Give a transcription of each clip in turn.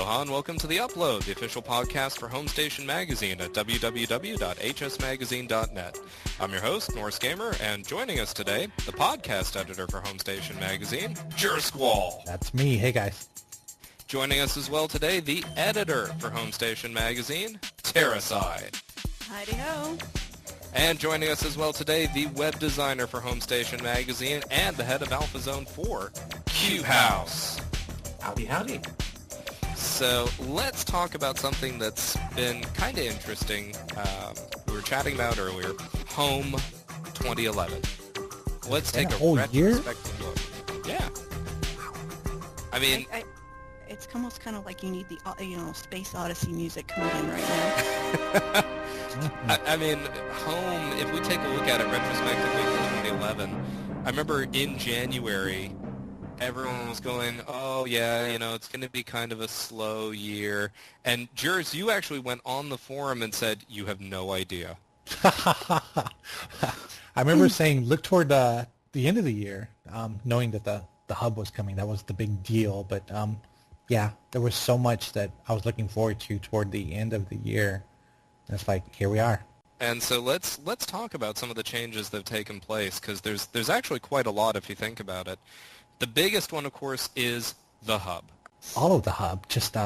Aloha and welcome to The Upload, the official podcast for Home Station Magazine at www.hsmagazine.net. I'm your host, Norse Gamer, and joining us today, the podcast editor for Home Station Magazine, Jersquall. That's me. Hey, guys. Joining us as well today, the editor for Home Station Magazine, Terraside. Hi-de-ho. And joining us as well today, the web designer for Home Station Magazine and the head of Alpha Zone 4, Q-House. Howdy, howdy. So let's talk about something that's been kind of interesting. We were chatting about earlier, Home 2011. Let's take a whole year? retrospective look. Yeah. I mean, it's almost kind of like you need the Space Odyssey music coming in right now. I mean, Home, if we take a look at it retrospectively for 2011, I remember in January, everyone was going, oh, yeah, it's going to be kind of a slow year. And, Jers, you actually went on the forum and said you have no idea. I remember saying look toward the end of the year, knowing that the hub was coming. That was the big deal. But, yeah, there was so much that I was looking forward to toward the end of the year. And it's like, here we are. And so let's talk about some of the changes that have taken place, because there's actually quite a lot if you think about it. The biggest one, of course, is the hub. All of the hub, just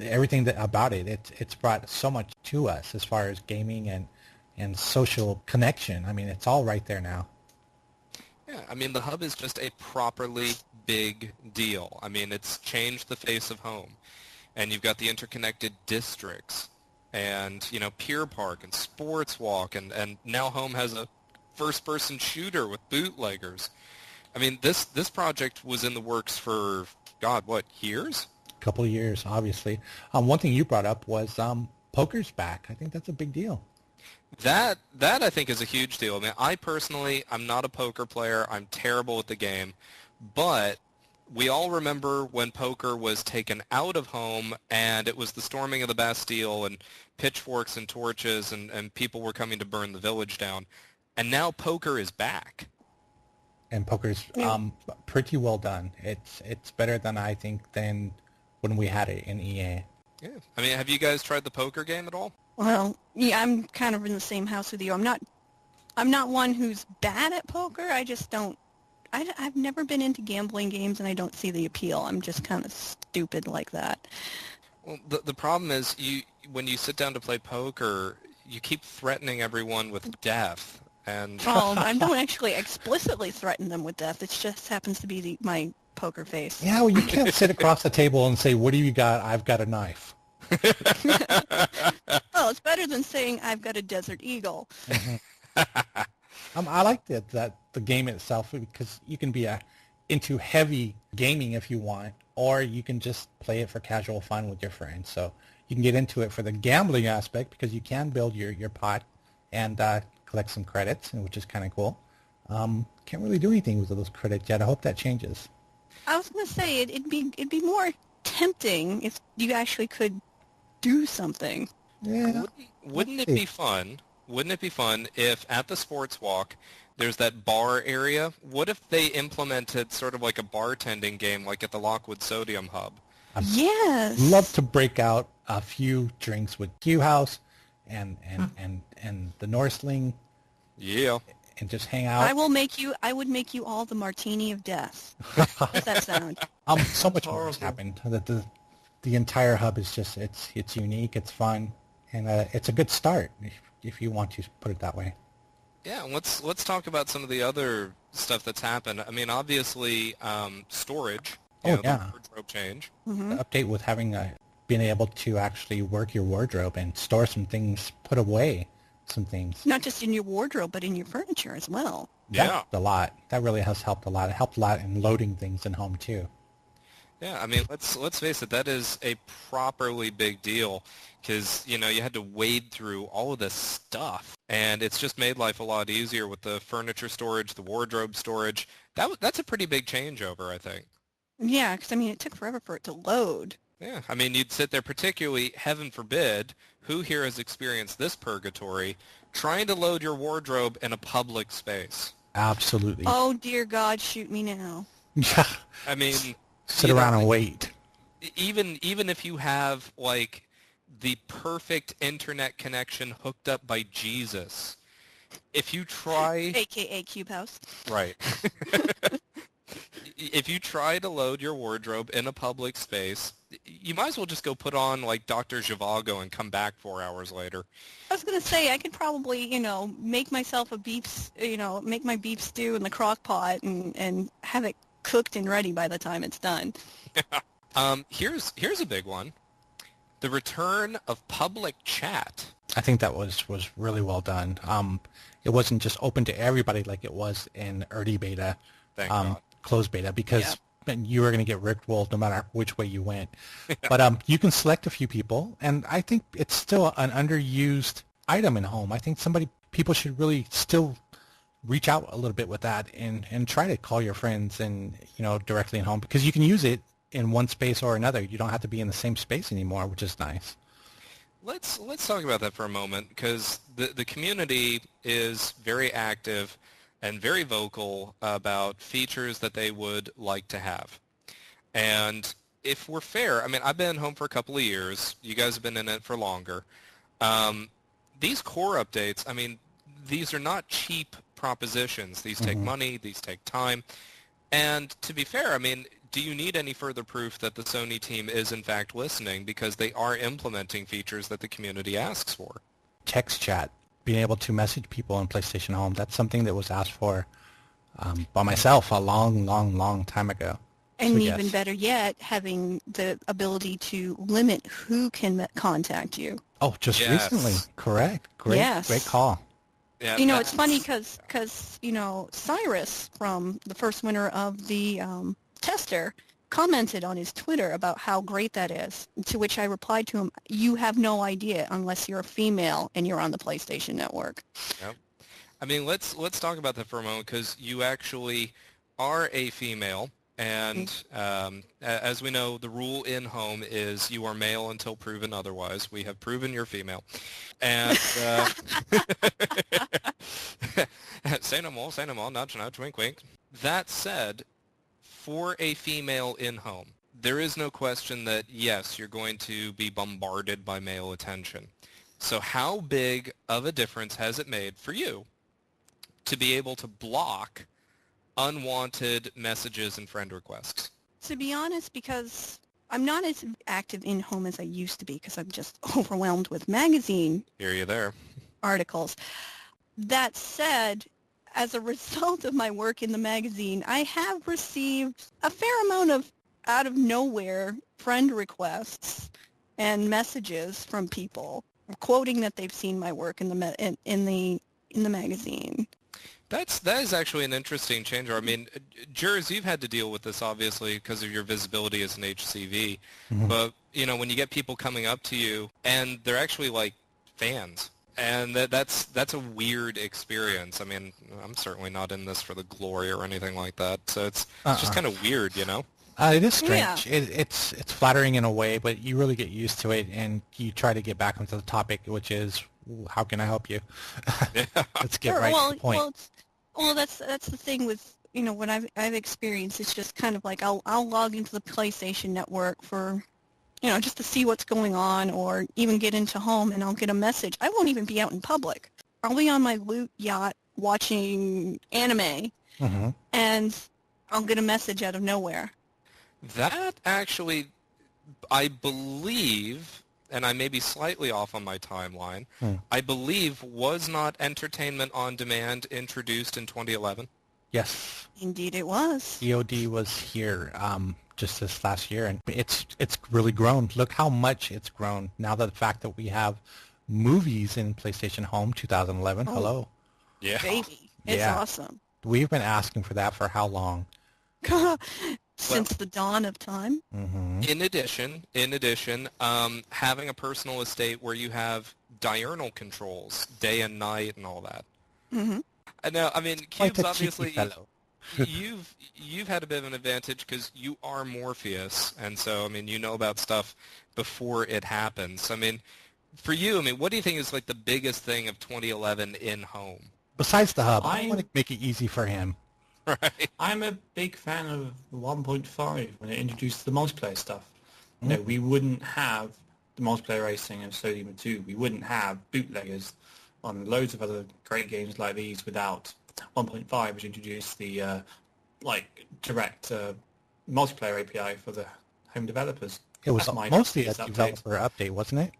everything about it. It's brought so much to us as far as gaming and social connection. I mean, it's all right there now. Yeah, I mean, the hub is just a properly big deal. I mean, it's changed the face of Home. And you've got the interconnected districts and, Pier Park and Sports Walk. And now Home has a first-person shooter with bootleggers. I mean, this project was in the works for, years? A couple of years, obviously. One thing you brought up was poker's back. I think that's a big deal. That I think is a huge deal. I mean, I'm not a poker player. I'm terrible at the game. But we all remember when poker was taken out of Home and it was the storming of the Bastille and pitchforks and torches and people were coming to burn the village down. And now poker is back. And poker's pretty well done. It's better than I think than when we had it in EA. Yeah. I mean, have you guys tried the poker game at all? Well, yeah, I'm kind of in the same house with you. I'm not one who's bad at poker. I just don't. I've never been into gambling games, and I don't see the appeal. I'm just kind of stupid like that. Well, the problem is when you sit down to play poker, you keep threatening everyone with death. And well, I don't actually explicitly threaten them with death. It just happens to be my poker face. Yeah, well, you can't sit across the table and say, what do you got? I've got a knife. Well, it's better than saying I've got a Desert Eagle. I like the game itself because you can be into heavy gaming if you want, or you can just play it for casual fun with your friends. So you can get into it for the gambling aspect because you can build your pot and collect some credits, which is kind of cool. Can't really do anything with those credits yet. I hope that changes. I was going to say it'd be more tempting if you actually could do something. Yeah. Wouldn't it be fun? Wouldn't it be fun if at the Sports Walk there's that bar area? What if they implemented sort of like a bartending game like at the Lockwood Sodium Hub? Yes. Love to break out a few drinks with Q-House and the Norseling. Yeah. And just hang out. I would make you all the martini of death. How does that sound? So much more has happened. That the entire hub is just it's unique, it's fun, and it's a good start if you want to put it that way. Yeah, let's talk about some of the other stuff that's happened. I mean, obviously, storage. Yeah. The wardrobe change. Mm-hmm. The update with having being able to actually work your wardrobe and store some things, put away some things. Not just in your wardrobe, but in your furniture as well. Yeah. That helped a lot. That really has helped a lot. It helped a lot in loading things in Home too. Yeah, I mean, let's face it, that is a properly big deal because, you had to wade through all of this stuff, and it's just made life a lot easier with the furniture storage, the wardrobe storage. That's a pretty big changeover, I think. Yeah, because, it took forever for it to load. Yeah, I mean, you'd sit there, particularly, heaven forbid, who here has experienced this purgatory, trying to load your wardrobe in a public space? Absolutely. Oh, dear God, shoot me now. Yeah. I mean... Sit around and wait. even if you have like the perfect internet connection hooked up by Jesus, if you try, AKA Cube House. right, if you try to load your wardrobe in a public space, you might as well just go put on like Dr. Zhivago and come back 4 hours later. I was gonna say I could probably, make myself make my beef stew in the crock pot and have it cooked and ready by the time it's done. Here's a big one. The return of public chat. I think that was really well done. It wasn't just open to everybody like it was in early beta, Thank God. closed beta, because you were going to get rickrolled no matter which way you went. But you can select a few people, and I think it's still an underused item in home. I think people should really still reach out a little bit with that and try to call your friends and directly in home, because you can use it in one space or another. You don't have to be in the same space anymore, which is nice. Let's talk about that for a moment, because the community is very active and very vocal about features that they would like to have. And if we're fair, I mean, I've been home for a couple of years. You guys have been in it for longer. These core updates, I mean, these are not cheap propositions. These take money. These take time. And to be fair, I mean, do you need any further proof that the Sony team is in fact listening, because they are implementing features that the community asks for? Text chat, being able to message people on PlayStation Home, that's something that was asked for by myself a long time ago. And So, even yes. better yet, having the ability to limit who can contact you. Oh, just Yes. recently. Correct. Great, Yes. great call. Yeah, It's funny because Cyrus, from the first winner of the tester, commented on his Twitter about how great that is, to which I replied to him, you have no idea unless you're a female and you're on the PlayStation Network. Yep. I mean, let's talk about that for a moment, because you actually are a female, and as we know, the rule in home is you are male until proven otherwise. We have proven you're female, and say no more, nudge, nudge, wink, wink. That said, for a female in home, there is no question that, yes, you're going to be bombarded by male attention. So how big of a difference has it made for you to be able to block unwanted messages and friend requests? To be honest, because I'm not as active in home as I used to be, because I'm just overwhelmed with magazine Hear you there. articles. That said, as a result of my work in the magazine, I have received a fair amount of out of nowhere friend requests and messages from people quoting that they've seen my work in the magazine. That is actually an interesting change. I mean, Jers, you've had to deal with this obviously because of your visibility as an HCV. But when you get people coming up to you and they're actually like fans, and that's a weird experience. I mean, I'm certainly not in this for the glory or anything like that. So it's just kind of weird, It is strange. Yeah. It's flattering in a way, but you really get used to it, and you try to get back onto the topic, which is, how can I help you? Let's get right to the point. Well, that's the thing with what I've experienced. It's just kind of like I'll log into the PlayStation Network for just to see what's going on, or even get into home, and I'll get a message. I won't even be out in public. I'll be on my loot yacht watching anime, and I'll get a message out of nowhere. That actually, I believe, and I may be slightly off on my timeline, I believe was not Entertainment on Demand introduced in 2011? Yes. Indeed it was. EOD was here just this last year, and it's really grown. Look how much it's grown now, that the fact that we have movies in PlayStation Home 2011. Oh. Hello. Yeah. Baby. It's Yeah. awesome. We've been asking for that for how long? Since the dawn of time. In addition, having a personal estate where you have diurnal controls, day and night and all that. Now, I mean, Like Cubes, a cheeky obviously, fellow. you've had a bit of an advantage because you are Morpheus, and so, I mean, you know about stuff before it happens. I mean, for you, I mean, what do you think is like the biggest thing of 2011 in home? Besides the hub, I I- want to make it easy for him. Right. I'm a big fan of 1.5 when it introduced the multiplayer stuff. You know, we wouldn't have the multiplayer racing of Sodium 2. We wouldn't have bootleggers on loads of other great games like these without 1.5, which introduced the direct multiplayer API for the home developers. It was That's my mostly a update. developer update, wasn't it?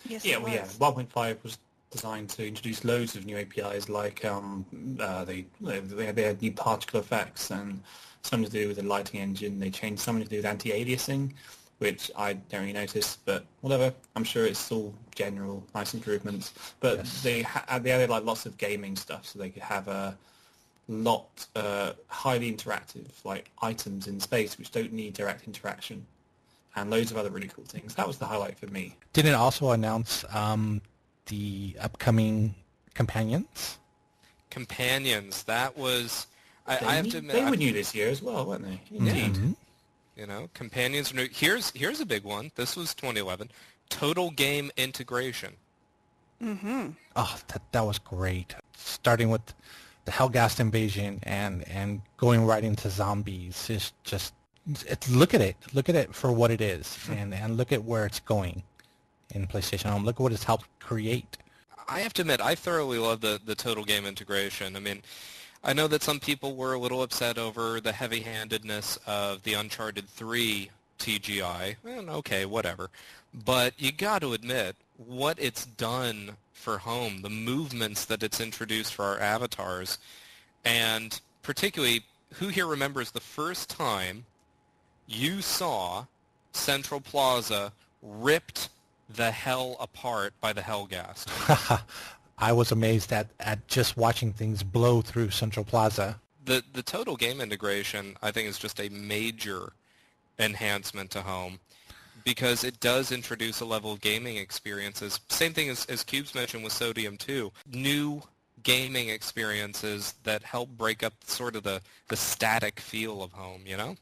Yes, Yeah, it well, yeah. was. 1.5 was designed to introduce loads of new APIs, like they had new particle effects and something to do with the lighting engine. They changed something to do with anti-aliasing, which I don't really notice, but whatever. I'm sure it's all general nice improvements. But they added like lots of gaming stuff, so they could have a lot highly interactive like items in space which don't need direct interaction, and loads of other really cool things. That was the highlight for me. Didn't it also announce the upcoming companions? Companions, that was... I have to admit... They were new this year as well, weren't they? Indeed. Mhm. You know, companions are new. Here's a big one. This was 2011. Total game integration. Mm-hmm. Oh, that was great. Starting with the Helghast invasion and going right into zombies is just... look at it. Look at it for what it is, and look at where it's going in PlayStation Home. Look at what it's helped create. I have to admit, I thoroughly love the total game integration. I mean, I know that some people were a little upset over the heavy-handedness of the Uncharted 3 TGI. And okay, whatever. But you got to admit, what it's done for home, the movements that it's introduced for our avatars, and particularly, who here remembers the first time you saw Central Plaza ripped the hell apart by the Helghast? I was amazed at just watching things blow through Central Plaza. The total game integration, I think, is just a major enhancement to home because it does introduce a level of gaming experiences. Same thing as Cubes mentioned with Sodium 2. New gaming experiences that help break up sort of the static feel of home, you know?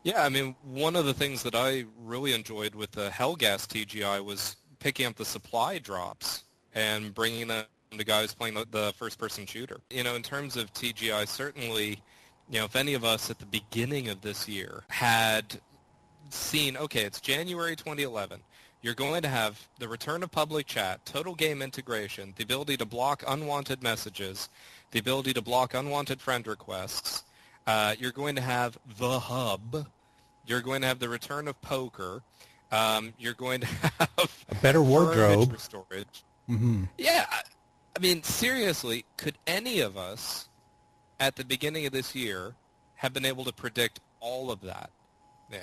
Yeah, I mean, one of the things that I really enjoyed with the Helghast TGI was picking up the supply drops and bringing them to guys playing the first-person shooter. You know, in terms of TGI, certainly, you know, if any of us at the beginning of this year had seen, okay, it's January 2011, you're going to have the return of public chat, total game integration, the ability to block unwanted messages, the ability to block unwanted friend requests, you're going to have the hub, you're going to have the return of poker, you're going to have A better wardrobe. furniture storage. Mm-hmm. Yeah, I mean, seriously, could any of us at the beginning of this year have been able to predict all of that? Yeah,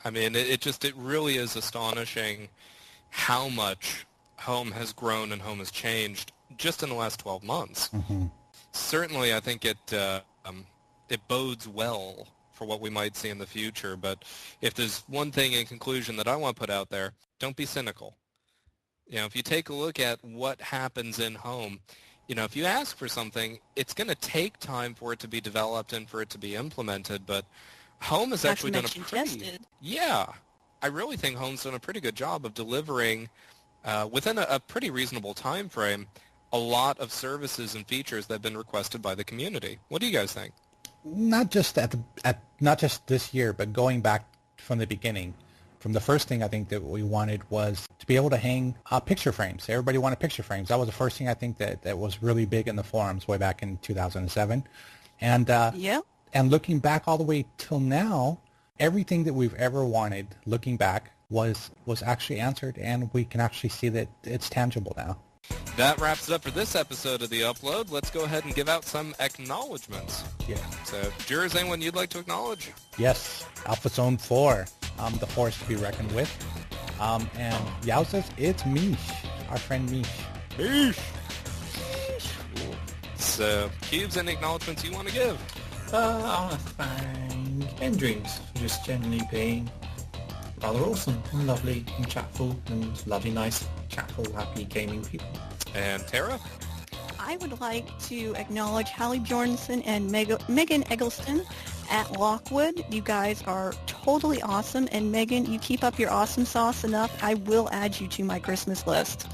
I mean, it really is astonishing how much home has grown and home has changed just in the last 12 months. Mm-hmm. Certainly, I think it bodes well for what we might see in the future. But if there's one thing in conclusion that I want to put out there, don't be cynical. You know, if you take a look at what happens in home, you know, if you ask for something, it's going to take time for it to be developed and for it to be implemented. But home has actually done a pretty... tested. Yeah. I really think home's done a pretty good job of delivering, within a pretty reasonable time frame, a lot of services and features that have been requested by the community. What do you guys think? Not just not just this year, but going back from the beginning. From the first thing I think that we wanted was to be able to hang picture frames. Everybody wanted picture frames. That was the first thing I think that was really big in the forums way back in 2007. And Yep. and looking back all the way till now, everything that we've ever wanted, looking back, was actually answered, and we can actually see that it's tangible now. That wraps it up for this episode of The Upload. Let's go ahead and give out some acknowledgments. Yeah. So, Jurors, anyone you'd like to acknowledge? Yes, Alpha Zone 4, the force to be reckoned with. And Yao says, it's Mish, our friend Mish. Beef! So, Cubes, any acknowledgments you want to give? I want to thank Game Dreams for just generally being rather awesome and lovely and chatful and lovely, nice, chatful, happy gaming people. And Tara? I would like to acknowledge Hallie Bjornsson and Megan Eggleston at Lockwood. You guys are totally awesome. And Megan, you keep up your awesome sauce enough. I will add you to my Christmas list.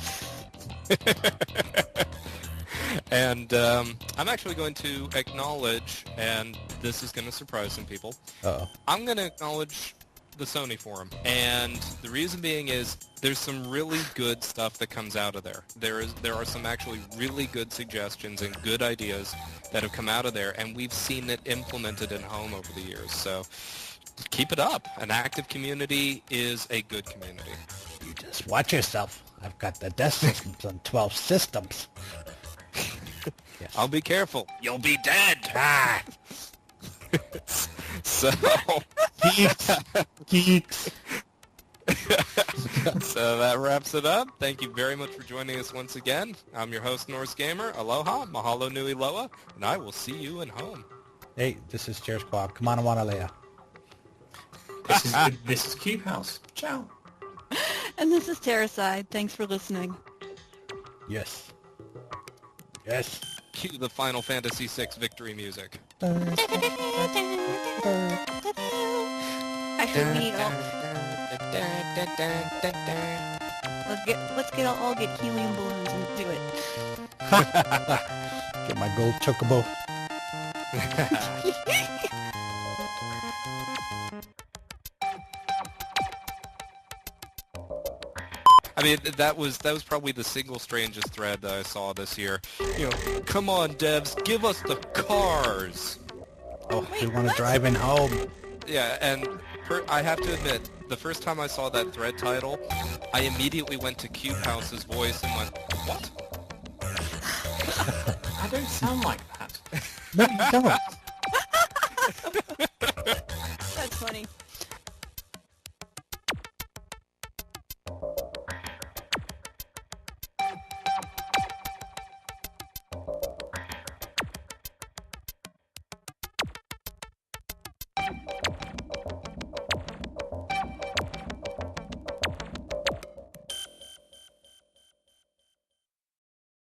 And I'm actually going to acknowledge, and this is going to surprise some people, Uh-oh. I'm going to acknowledge the Sony forum, and the reason being is there's some really good stuff that comes out of there. There are some actually really good suggestions and good ideas that have come out of there, and we've seen it implemented in home over the years. So keep it up. An active community is a good community. You just watch yourself. I've got the desk systems on 12 systems. Yes. I'll be careful. You'll be dead. Ah, So, geeks. so that wraps it up. Thank you very much for joining us once again. I'm your host, Norse Gamer. Aloha, mahalo nui loa, and I will see you in home. Hey, this is Cheers Quab. Come on, Wanalea. This is Cube House. Ciao. And this is Terracide. Thanks for listening. Yes. Yes. Cue the Final Fantasy VI victory music. Actually, we all, let's all get helium balloons and do it. Get my gold chocobo. I mean, that was probably the single strangest thread that I saw this year. You know, come on, devs, give us the cars. Oh, we want to drive in home. Yeah, and I have to admit, the first time I saw that thread title, I immediately went to Cube House's voice and went, what? I don't sound like that. No, you don't. That's funny.